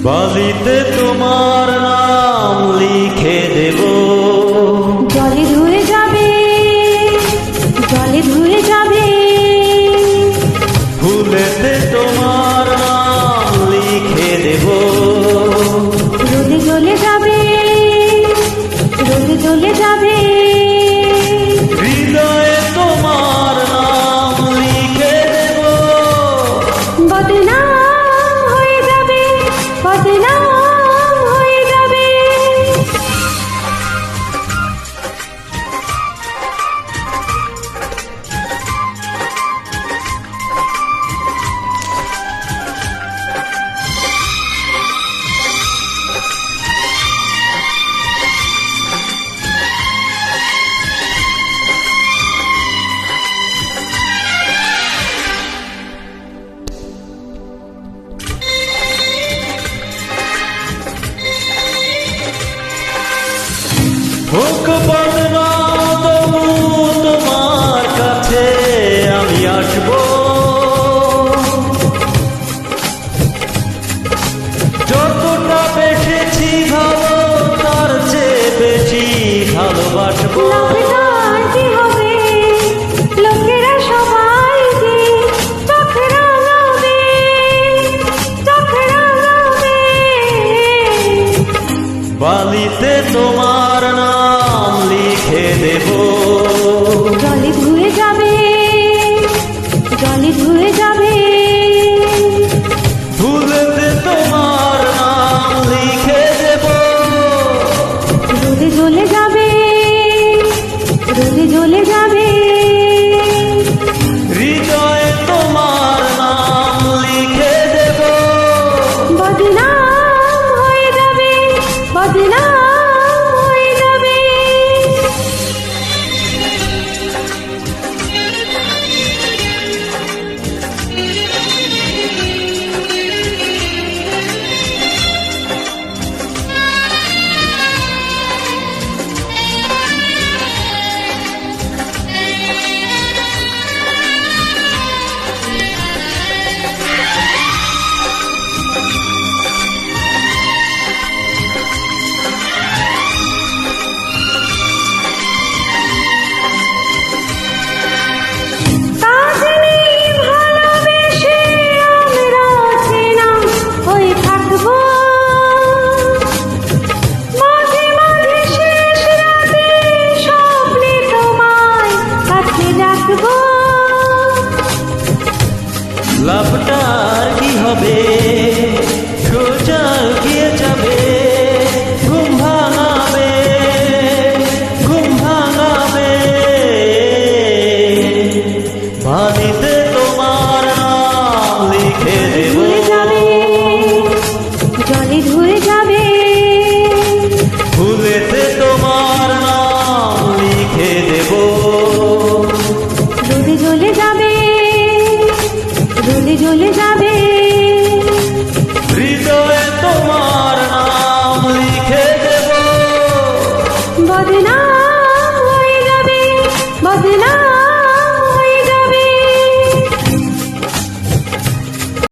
বালিতে তোমার নাম লিখে দেব, জলে ধুয়ে যাবে, জলে ধুয়ে যাবে। ফুলেতে তোমার নাম লিখে দেব, রোদে জ্বলে যাবে, রোদে জ্বলে যাবে। হৃদয়ে তোমার নাম লিখে দেব, বদনাম হয়ে যাবে, বদনাম হয়ে যাবে। হোক বদনাম তবু তোমার কাছে আমি আসবো, যতটা বেসেছি ভালো তার চেয়ে বেশি ভালোবাসবো। লাভটার কি হবে? লোকেরা সবাই যে চোখ রাঙাবে, চোখ রাঙাবে। বালিতে তোমার নাম লিখে দেব, জলে ধুয়ে যাবে, জলে ধুয়ে যাবে। ফুলেতে তোমার নাম লিখে দেব, রোদে জ্বলে যাবে, রোদে জ্বলে যাবে। হৃদয়ে তোমার নাম লিখে দেব, বদনাম হয়ে যাবে, বদনাম হয়ে যাবে। কাজ নেই ভালোবেসে আমরা চেনা হয়ে থাকবো, মাঝে মাঝে শেষ রাতে স্বপ্নে তোমায় কাছে রাখবো। লাভটার কি হবে?